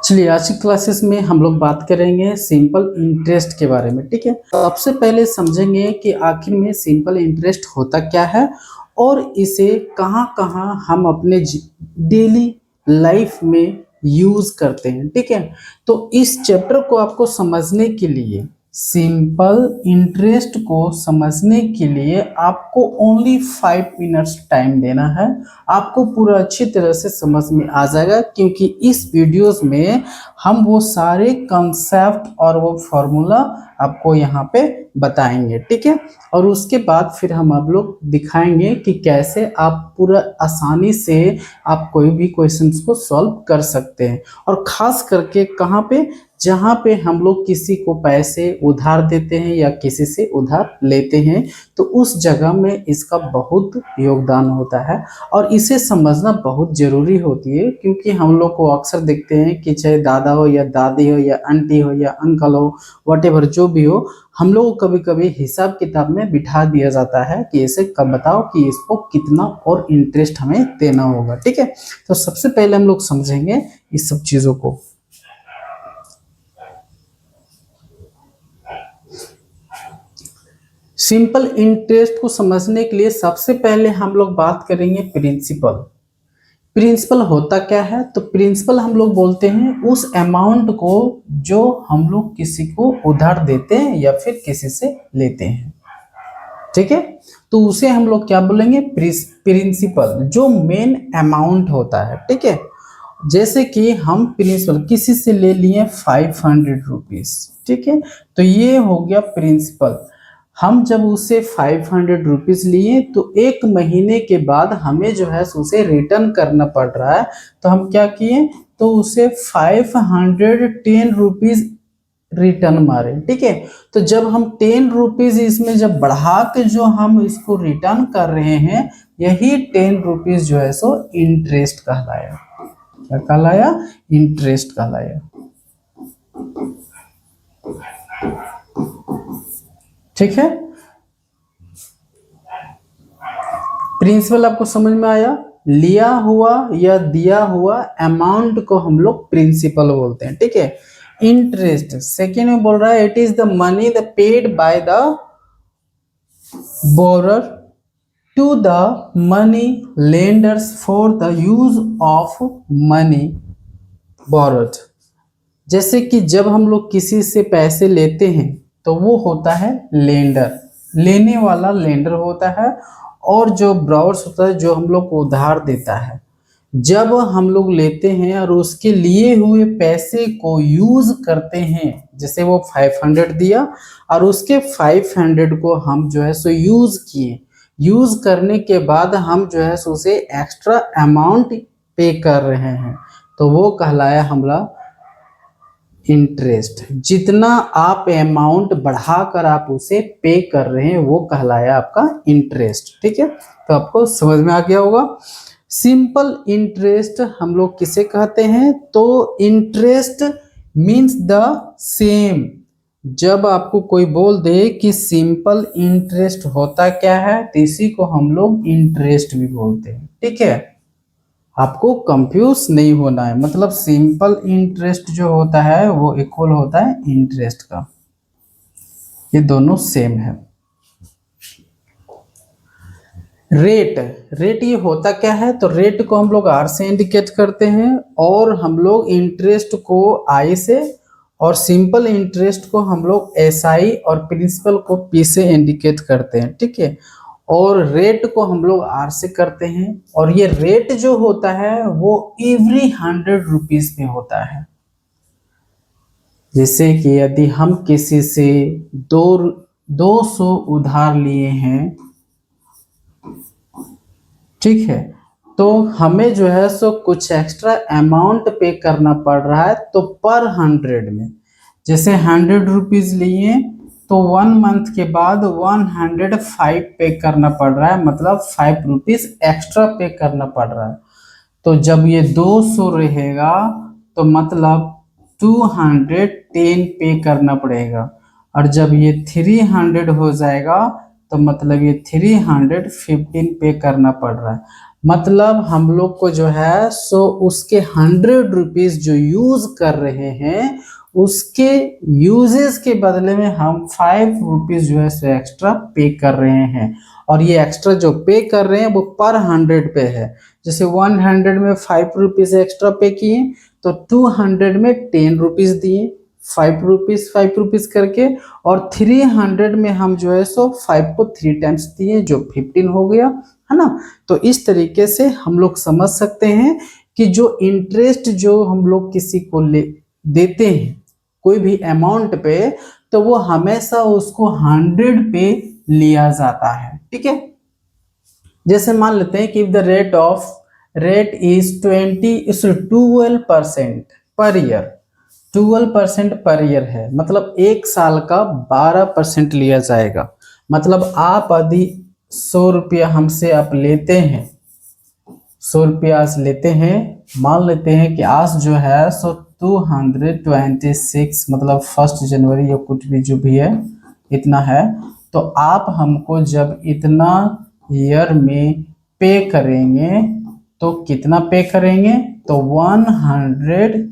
चलिए आज की क्लासेस में हम लोग बात करेंगे सिंपल इंटरेस्ट के बारे में। ठीक है, तो सबसे पहले समझेंगे कि आखिर में सिंपल इंटरेस्ट होता क्या है और इसे कहाँ कहाँ हम अपने डेली लाइफ में यूज करते हैं। ठीक है, तो इस चैप्टर को आपको समझने के लिए, सिंपल इंटरेस्ट को समझने के लिए आपको ओनली 5 मिनट्स टाइम देना है। आपको पूरा अच्छी तरह से समझ में आ जाएगा, क्योंकि इस वीडियोस में हम वो सारे कंसेप्ट और वो फॉर्मूला आपको यहाँ पे बताएंगे। ठीक है, और उसके बाद फिर हम आप लोग दिखाएंगे कि कैसे आप पूरा आसानी से आप कोई भी क्वेश्चंस को सॉल्व कर सकते हैं। और खास करके कहाँ पे, जहाँ पे हम लोग किसी को पैसे उधार देते हैं या किसी से उधार लेते हैं, तो उस जगह में इसका बहुत योगदान होता है और इसे समझना बहुत जरूरी होती है। क्योंकि हम लोग को अक्सर देखते हैं कि चाहे दादा हो या दादी हो या आंटी हो या अंकल हो, व्हाटएवर जो भी हो, हम लोग को कभी कभी हिसाब किताब में बिठा दिया जाता है कि इसे कब बताओ कि इसको कितना और इंटरेस्ट हमें देना होगा। ठीक है, तो सबसे पहले हम लोग समझेंगे इस सब चीजों को। सिंपल इंटरेस्ट को समझने के लिए सबसे पहले हम लोग बात करेंगे प्रिंसिपल। प्रिंसिपल होता क्या है? तो प्रिंसिपल हम लोग बोलते हैं उस अमाउंट को जो हम लोग किसी को उधार देते हैं या फिर किसी से लेते हैं। ठीक है, तो उसे हम लोग क्या बोलेंगे? प्रिंसिपल, जो मेन अमाउंट होता है। ठीक है, जैसे कि हम प्रिंसिपल किसी से ले लिए 500 रुपीज। ठीक है, तो ये हो गया प्रिंसिपल। हम जब उसे 500 रुपीज लिए तो एक महीने के बाद हमें जो है उसे रिटर्न करना पड़ रहा है, तो हम क्या किए? तो उसे 510 रुपीज रिटर्न मारे। ठीक है, तो जब हम 10 रुपीज इसमें जब बढ़ा के जो हम इसको रिटर्न कर रहे हैं, यही 10 रुपीज जो है सो इंटरेस्ट कहलाया। क्या कहलाया? इंटरेस्ट कहलाया। ठीक है, प्रिंसिपल आपको समझ में आया? लिया हुआ या दिया हुआ अमाउंट को हम लोग प्रिंसिपल बोलते हैं। ठीक है, इंटरेस्ट सेकेंड में बोल रहा है, it is the money the paid by the borrower to the money lenders for the use of money borrowed. जैसे कि जब हम लोग किसी से पैसे लेते हैं तो वो होता है लेंडर, लेने वाला लेंडर होता है, और जो ब्रोवर्स होता है जो हम लोग को उधार देता है। जब हम लोग लेते हैं और उसके लिए हुए पैसे को यूज करते हैं, जैसे वो 500 दिया और उसके 500 को हम जो है सो यूज किए, यूज करने के बाद हम जो है सो उसे एक्स्ट्रा अमाउंट पे कर रहे हैं, तो वो कहलाया हमारा इंटरेस्ट। जितना आप अमाउंट बढ़ाकर आप उसे पे कर रहे हैं वो कहलाया आपका इंटरेस्ट। ठीक है, तो आपको समझ में आ गया होगा। सिंपल इंटरेस्ट हम लोग किसे कहते हैं? तो इंटरेस्ट मीन्स द सेम। जब आपको कोई बोल दे कि सिंपल इंटरेस्ट होता क्या है, तो इसी को हम लोग इंटरेस्ट भी बोलते हैं। ठीक है, आपको कंफ्यूज नहीं होना है। मतलब सिंपल इंटरेस्ट जो होता है वो इक्वल होता है इंटरेस्ट का, ये दोनों सेम है। रेट ये होता क्या है? तो रेट को हम लोग आर से इंडिकेट करते हैं, और हम लोग इंटरेस्ट को आई से, और सिंपल इंटरेस्ट को हम लोग एस आई, और प्रिंसिपल को पी से इंडिकेट करते हैं। ठीक है, और रेट को हम लोग आर से करते हैं, और ये रेट जो होता है वो एवरी 100 रुपीज में होता है। जैसे कि यदि हम किसी से 200 उधार लिए हैं, ठीक है, तो हमें जो है सो कुछ एक्स्ट्रा अमाउंट पे करना पड़ रहा है। तो पर 100 में, जैसे 100 रुपीज लिए तो 1 मंथ के बाद 105 पे करना पड़ रहा है, मतलब 5 रुपीज एक्स्ट्रा पे करना पड़ रहा है। तो जब ये 200 रहेगा तो मतलब 210 पे करना पड़ेगा, और जब ये 300 हो जाएगा तो मतलब ये 315 पे करना पड़ रहा है। मतलब हम लोग को जो है सो उसके 100 रुपीज जो यूज कर रहे हैं उसके यूजेस के बदले में हम 5 रुपीज जो है सो एक्स्ट्रा पे कर रहे हैं। और ये एक्स्ट्रा जो पे कर रहे हैं वो पर 100 पे है। जैसे 100 में 5 रुपीज एक्स्ट्रा पे किए तो 200 में 10 रुपीज दिए, 5 रुपीज करके। और 300 में हम जो है सो 5 को 3 टाइम्स दिए जो 15 हो गया, है ना। तो इस तरीके से हम लोग समझ सकते हैं कि जो इंटरेस्ट जो हम लोग किसी को ले देते हैं कोई भी अमाउंट पे, तो वो हमेशा उसको 100 पे लिया जाता है, ठीक है। जैसे मान लेते हैं कि the rate is 12% per year, 12% per year है, मतलब एक साल का 12% लिया जाएगा। मतलब आप यदि 100 रुपया हमसे आप लेते हैं, 100 रुपया आज लेते हैं, मान लेते हैं कि आज जो है सो 226 मतलब 1 जनवरी या कुछ भी जो भी है इतना है। तो आप हमको जब इतना ईयर में पे करेंगे तो कितना पे करेंगे, तो 100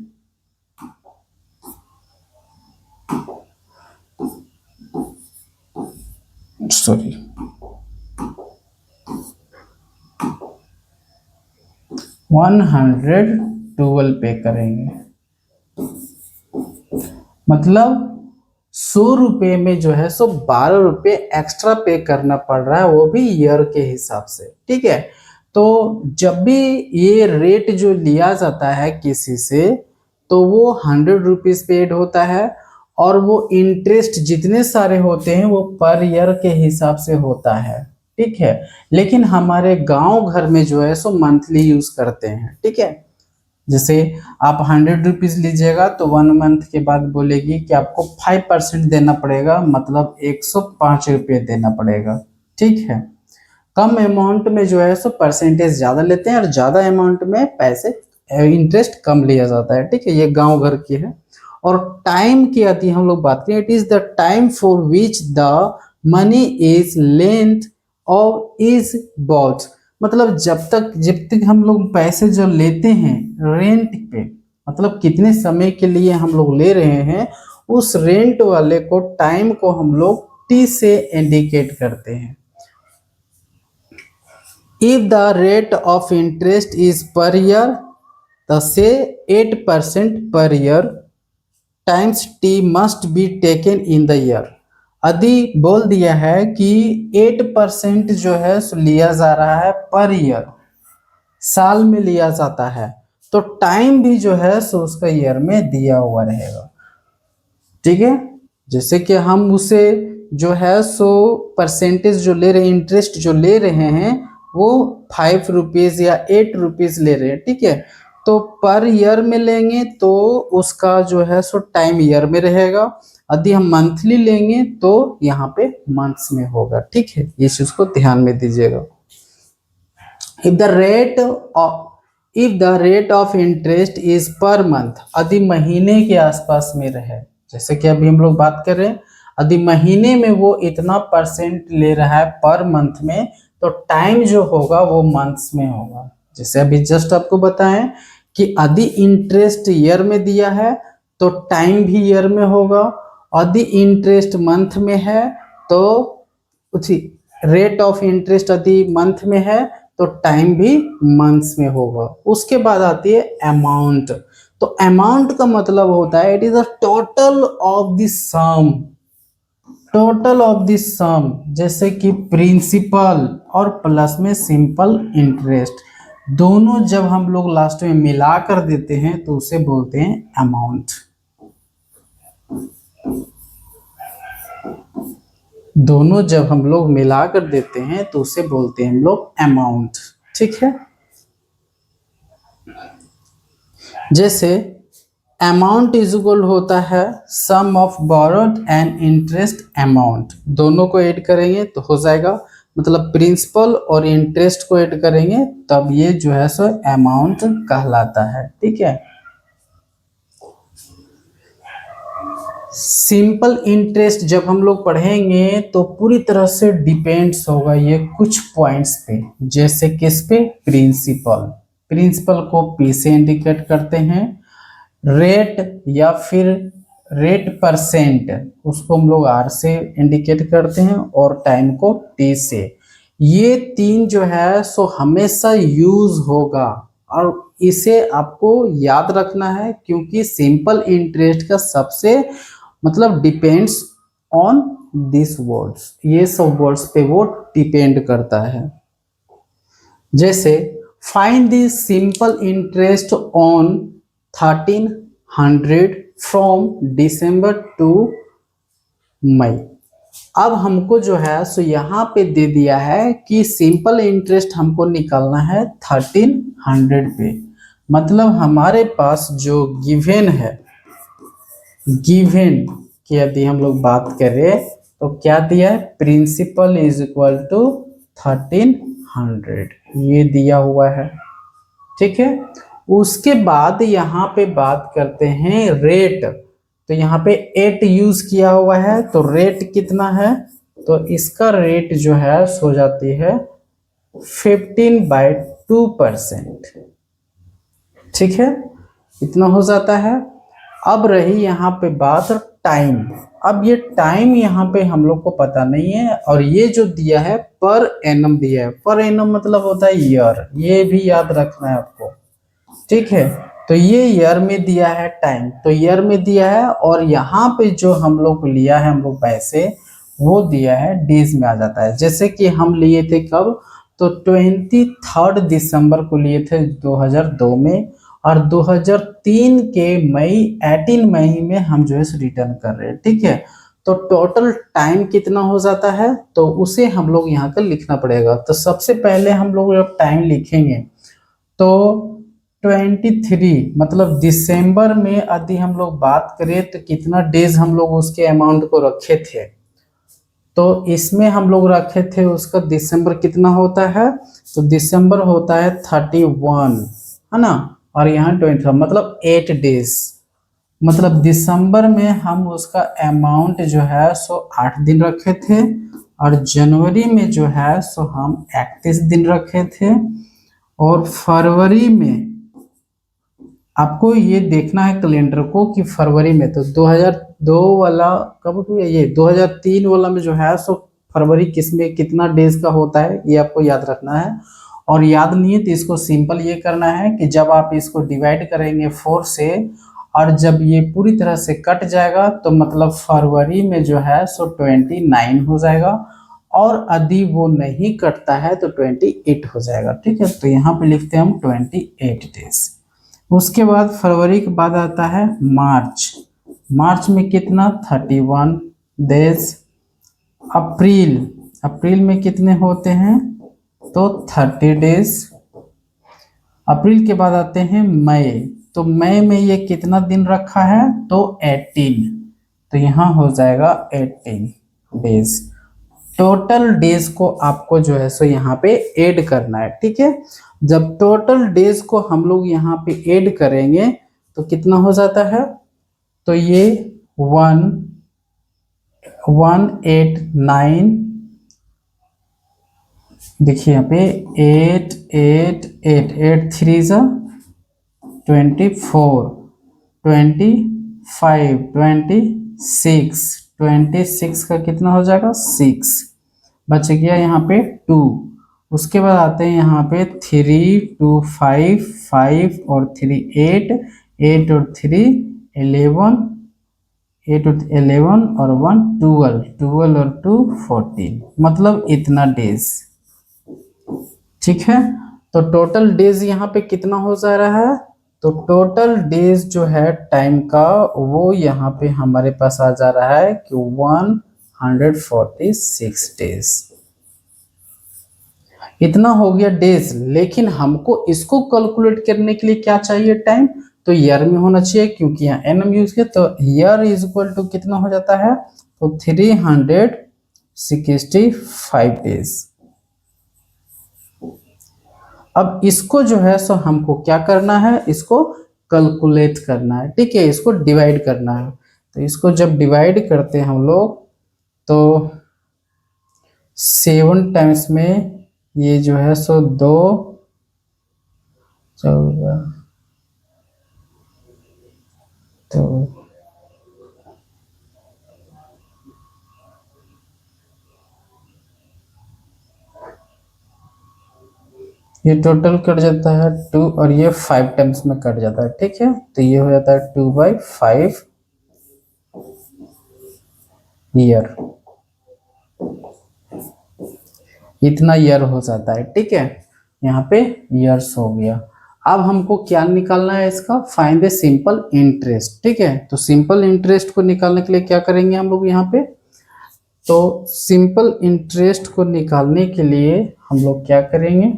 सॉरी 112 पे करेंगे। मतलब 100 रुपये में जो है सो 12 रुपये एक्स्ट्रा पे करना पड़ रहा है, वो भी ईयर के हिसाब से, ठीक है। तो जब भी ये रेट जो लिया जाता है किसी से तो वो 100 रुपीज पेड होता है, और वो इंटरेस्ट जितने सारे होते हैं वो पर ईयर के हिसाब से होता है, ठीक है। लेकिन हमारे गांव घर में जो है सो मंथली यूज करते हैं, ठीक है। जैसे आप 100 रुपीज लीजिएगा तो 1 मंथ के बाद बोलेगी कि आपको 5% देना पड़ेगा, मतलब 105 रुपये देना पड़ेगा, ठीक है। कम अमाउंट में जो है सो परसेंटेज ज्यादा लेते हैं और ज्यादा अमाउंट में पैसे इंटरेस्ट कम लिया जाता है, ठीक है। ये गांव घर की है। और टाइम की आती है हम लोग बात करें, it is the time for which the money is length और इज बॉट। मतलब जब तक हम लोग पैसे जो लेते हैं रेंट पे, मतलब कितने समय के लिए हम लोग ले रहे हैं, उस रेंट वाले को टाइम को हम लोग टी से इंडिकेट करते हैं। If the rate of interest is per year तो से 8% per year times T must be taken in the year. यदि बोल दिया है कि 8% जो है सो लिया जा रहा है पर ईयर, साल में लिया जाता है, तो टाइम भी जो है सो उसका ईयर में दिया हुआ रहेगा, ठीक है। जैसे कि हम उसे जो है सो परसेंटेज जो ले रहे हैं, इंटरेस्ट जो ले रहे हैं वो 5 रुपीज या 8 रुपीज ले रहे हैं, ठीक है। तो पर ईयर में लेंगे तो उसका जो है सो टाइम ईयर में रहेगा। यदि हम मंथली लेंगे तो यहाँ पे मंथ्स में होगा, ठीक है। इस चीज को ध्यान में दीजिएगा। If the rate of interest is per month, यदि महीने के आसपास में रहे, जैसे कि अभी हम लोग बात कर रहे हैं, यदि महीने में वो इतना परसेंट ले रहा है पर मंथ में, तो टाइम जो होगा वो मंथ्स में होगा। जैसे अभी जस्ट आपको बताएं कि यदि इंटरेस्ट ईयर में दिया है तो टाइम भी ईयर में होगा, यदि इंटरेस्ट मंथ में है तो उसी रेट ऑफ इंटरेस्ट यदि मंथ में है तो टाइम भी मंथ्स में होगा। उसके बाद आती है अमाउंट। तो अमाउंट का मतलब होता है it is the total of the sum, total of the sum, जैसे कि प्रिंसिपल और प्लस में सिंपल इंटरेस्ट, दोनों जब हम लोग लास्ट में मिला कर देते हैं तो उसे बोलते हैं अमाउंट। दोनों जब हम लोग मिला कर देते हैं तो उसे बोलते हैं हम लोग अमाउंट, ठीक है। जैसे अमाउंट इज इक्वल होता है sum of borrowed and interest amount, दोनों को ऐड करेंगे तो हो जाएगा, मतलब प्रिंसिपल और इंटरेस्ट को ऐड करेंगे तब ये जो है सो अमाउंट कहलाता है, ठीक है। सिंपल इंटरेस्ट जब हम लोग पढ़ेंगे तो पूरी तरह से डिपेंड्स होगा ये कुछ पॉइंट्स पे, जैसे किस पे, प्रिंसिपल। प्रिंसिपल को पी से इंडिकेट करते हैं, रेट या फिर रेट परसेंट उसको हम लोग आर से इंडिकेट करते हैं, और टाइम को टी से। ये तीन जो है सो हमेशा यूज होगा, और इसे आपको याद रखना है, क्योंकि सिंपल इंटरेस्ट का सबसे मतलब डिपेंड्स ऑन दिस वर्ड्स, ये सब वर्ड्स पे वो डिपेंड करता है। जैसे find the simple interest on 1300 from December to May. अब हमको जो है सो यहाँ पे दे दिया है कि सिंपल इंटरेस्ट हमको निकालना है 1300 पे। मतलब हमारे पास जो गिवन है, गिवन की यदि हम लोग बात करें तो क्या दिया है, प्रिंसिपल इज इक्वल टू 1300, ये दिया हुआ है। ठीक है, उसके बाद यहाँ पे बात करते हैं रेट। तो यहाँ पे 8 यूज किया हुआ है, तो रेट कितना है, तो इसका रेट जो है सो जाती है 15/2%। ठीक है, इतना हो जाता है। अब रही यहाँ पे बात टाइम। अब ये टाइम यहाँ पे हम लोग को पता नहीं है, और ये जो दिया है पर एनम दिया है, पर एनम मतलब होता है ईयर, ये भी याद रखना है आपको। ठीक है, तो ये ईयर में दिया है टाइम, तो ईयर में दिया है, और यहाँ पे जो हम लोग लिया है हम लोग पैसे, वो दिया है डेज में आ जाता है। जैसे कि हम लिए थे कब, तो 23 दिसंबर को लिए थे 2002 में, और 2003 के मई 18 मई में हम जो है रिटर्न कर रहे हैं। ठीक है, तो टोटल टाइम कितना हो जाता है, तो उसे हम लोग यहाँ पर लिखना पड़ेगा। तो सबसे पहले हम लोग जब टाइम लिखेंगे तो 23 मतलब दिसंबर में यदि हम लोग बात करें तो कितना डेज हम लोग उसके अमाउंट को रखे थे, तो इसमें हम लोग रखे थे उसका दिसंबर कितना होता है, तो दिसंबर होता है 31, है ना, और यहाँ 23 मतलब 8 डेज। मतलब दिसंबर में हम उसका अमाउंट जो है सो 8 दिन रखे थे, और जनवरी में जो है सो हम 31 दिन रखे थे, और फरवरी में आपको ये देखना है कैलेंडर को कि फरवरी में तो 2002 वाला कब हुआ, ये 2003 वाला में जो है सो फरवरी किसमें कितना डेज का होता है ये आपको याद रखना है। और याद नहीं है तो इसको सिंपल ये करना है कि जब आप इसको डिवाइड करेंगे 4 से, और जब ये पूरी तरह से कट जाएगा तो मतलब फरवरी में जो है सो 29 हो जाएगा, और यदि वो नहीं कटता है तो 28 हो जाएगा। ठीक है, तो यहाँ पे लिखते हैं हम 28 डेज। उसके बाद फरवरी के बाद आता है मार्च। मार्च में कितना, 31 डेज। अप्रैल, अप्रैल में कितने होते हैं, तो 30 डेज। अप्रैल के बाद आते हैं मई, तो मई में ये कितना दिन रखा है, तो 18, तो यहाँ हो जाएगा 18 डेज। टोटल डेज को आपको जो है सो यहाँ पे ऐड करना है। ठीक है, जब टोटल डेज को हम लोग यहाँ पे ऐड करेंगे तो कितना हो जाता है, तो ये 189, देखिए यहाँ पे 8 8 8 8 3 जा 24 25 26 26 का कितना हो जाएगा 6, बच गया यहाँ पे 2। उसके बाद आते हैं यहाँ पे 3 2 5 5 और 3 8 8 और 3 11 8 और 11 और 1 12 12 और 2 14, मतलब इतना डेज। ठीक है, तो टोटल डेज यहाँ पे कितना हो जा रहा है, तो टोटल डेज जो है टाइम का वो यहाँ पे हमारे पास आ जा रहा है कि 146 डेज। इतना हो गया डेज, लेकिन हमको इसको कैलकुलेट करने के लिए क्या चाहिए, टाइम, तो ईयर में होना चाहिए, क्योंकि यहाँ एनएम यूज किया, तो ईयर इज इक्वल टू कितना हो जाता है, तो 365 डेज। अब इसको जो है सो हमको क्या करना है, इसको कैलकुलेट करना है। ठीक है, इसको डिवाइड करना है। तो इसको जब डिवाइड करते हैं हम लोग तो 7 टाइम्स में ये जो है सो 2 14 तो ये टोटल कट जाता है 2 और ये 5 टाइम्स में कट जाता है। ठीक है, तो ये हो जाता है 2/5 ईयर, इतना ईयर हो जाता है। ठीक है, यहाँ पे ईयर्स हो गया। अब हमको क्या निकालना है इसका, फाइंड द सिंपल इंटरेस्ट। ठीक है, तो सिंपल इंटरेस्ट को निकालने के लिए क्या करेंगे हम लोग यहाँ पे, तो सिंपल इंटरेस्ट को निकालने के लिए हम लोग क्या करेंगे,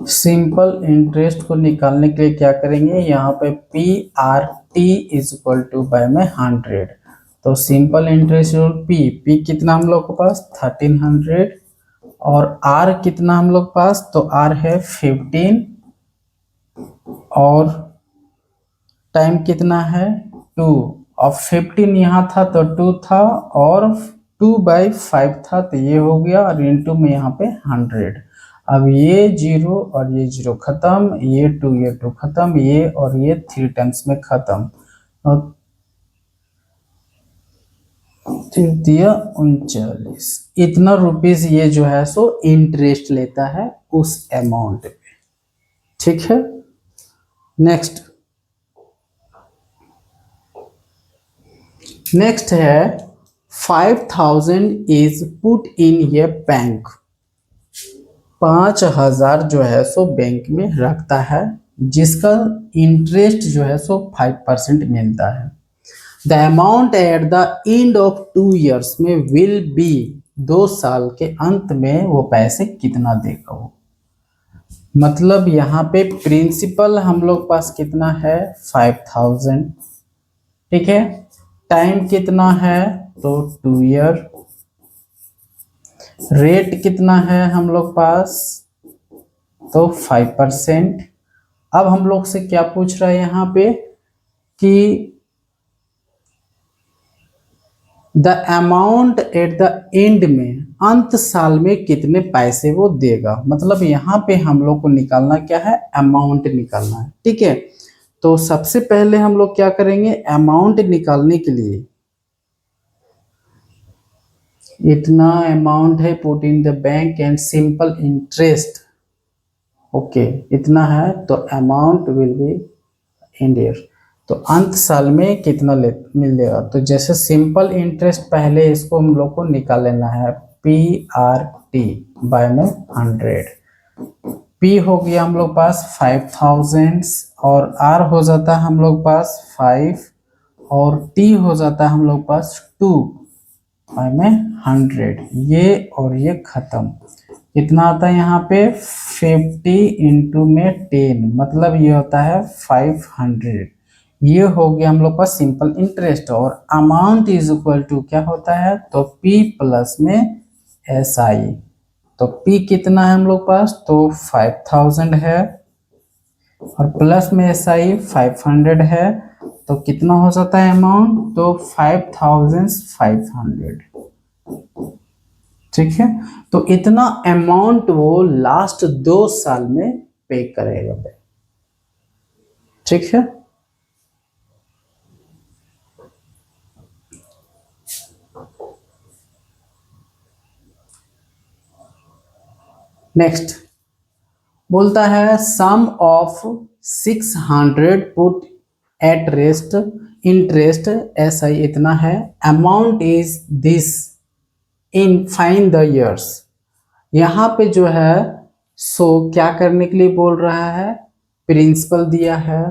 सिंपल इंटरेस्ट को निकालने के लिए क्या करेंगे, यहाँ पे PRT is equal to by में 100। तो सिंपल इंटरेस्ट P कितना हम लोग के पास 1300 और R कितना हम लोग पास, तो R है 15 और टाइम कितना है 2 और 15 यहाँ था तो 2 था और 2/5 था तो ये हो गया और इनटू में यहाँ पे 100। अब ये 0 और ये 0 खत्म, ये 2 खत्म, ये और ये 3 टाइम्स में खत्म और दिया 39। इतना रुपीस ये जो है सो इंटरेस्ट लेता है उस अमाउंट पे। ठीक है, नेक्स्ट है 5000 इज पुट इन ये बैंक। 5000 जो है सो बैंक में रखता है जिसका इंटरेस्ट जो है सो 5% मिलता है। The amount at the end of 2 years में विल बी, 2 साल के अंत में वो पैसे कितना देगा वो, मतलब यहाँ पे प्रिंसिपल हम लोग पास कितना है 5000। ठीक है, टाइम कितना है तो 2 year, रेट कितना है हम लोग पास तो 5%। अब हम लोग से क्या पूछ रहा है यहाँ पे कि the amount at the end में, अंत साल में कितने पैसे वो देगा, मतलब यहाँ पे हम लोग को निकालना क्या है, अमाउंट निकालना है। ठीक है, तो सबसे पहले हम लोग क्या करेंगे, अमाउंट निकालने के लिए इतना अमाउंट है put in the bank and simple interest, okay इतना है तो amount will be and year, तो अंत साल में कितना मिलेगा। तो जैसे सिंपल इंटरेस्ट पहले इसको हम लोग को निकाल लेना है, PRT बाय में 100। P हो गया हम लोग पास 5000 और R हो जाता है हम लोग पास 5 और T हो जाता है हम लोग पास 2 बाय में 100। ये और ये खत्म, कितना आता है यहाँ पे 50 इंटू में 10, मतलब ये होता है 500। ये हो गया हम लोग पास सिंपल इंटरेस्ट और अमाउंट इज इक्वल टू क्या होता है तो P प्लस में SI। तो P कितना है हम लोग पास तो 5000 है और प्लस में SI 500 है, तो कितना हो जाता है अमाउंट तो 5500। ठीक है, तो इतना अमाउंट वो लास्ट 2 साल में पे करेगा। ठीक है, नेक्स्ट बोलता है sum of 600 put at rest interest SI इतना है, amount is this in find the years. यहाँ पे जो है सो क्या करने के लिए बोल रहा है, प्रिंसिपल दिया है,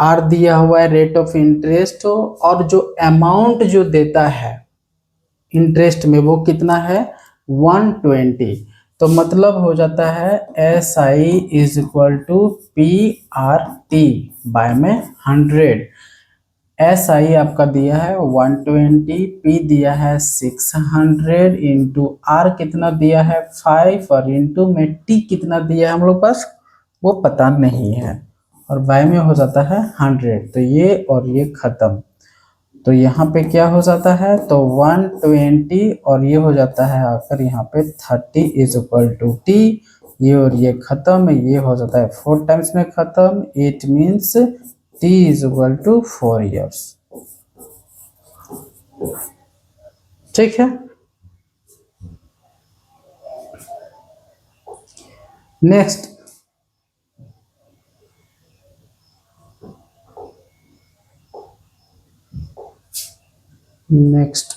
R दिया हुआ है, रेट ऑफ इंटरेस्ट और जो अमाउंट जो देता है इंटरेस्ट में वो कितना है 120। तो मतलब हो जाता है SI is equal to PRT by में 100। एस आई आपका दिया है 120, पी दिया है 600 इंटू आर कितना दिया है 5 और इंटू में टी कितना दिया है हम लोग पास वो पता नहीं है और वाई में हो जाता है 100। तो ये और ये खत्म, तो यहाँ पे क्या हो जाता है तो 120 और ये हो जाता है आकर यहाँ पे 30 इज इक्वल टू टी। ये और ये खत्म, ये हो जाता है 4 टाइम्स में खत्म। It means T is equal to 4 years. ठीक है, नेक्स्ट नेक्स्ट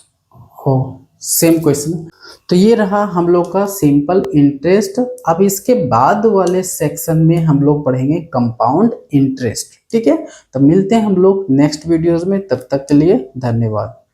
हो सेम क्वेश्चन। तो ये रहा हम लोग का सिंपल इंटरेस्ट। अब इसके बाद वाले सेक्शन में हम लोग पढ़ेंगे कंपाउंड इंटरेस्ट। ठीक है, तो मिलते हैं हम लोग नेक्स्ट वीडियोस में, तब तक के लिए धन्यवाद।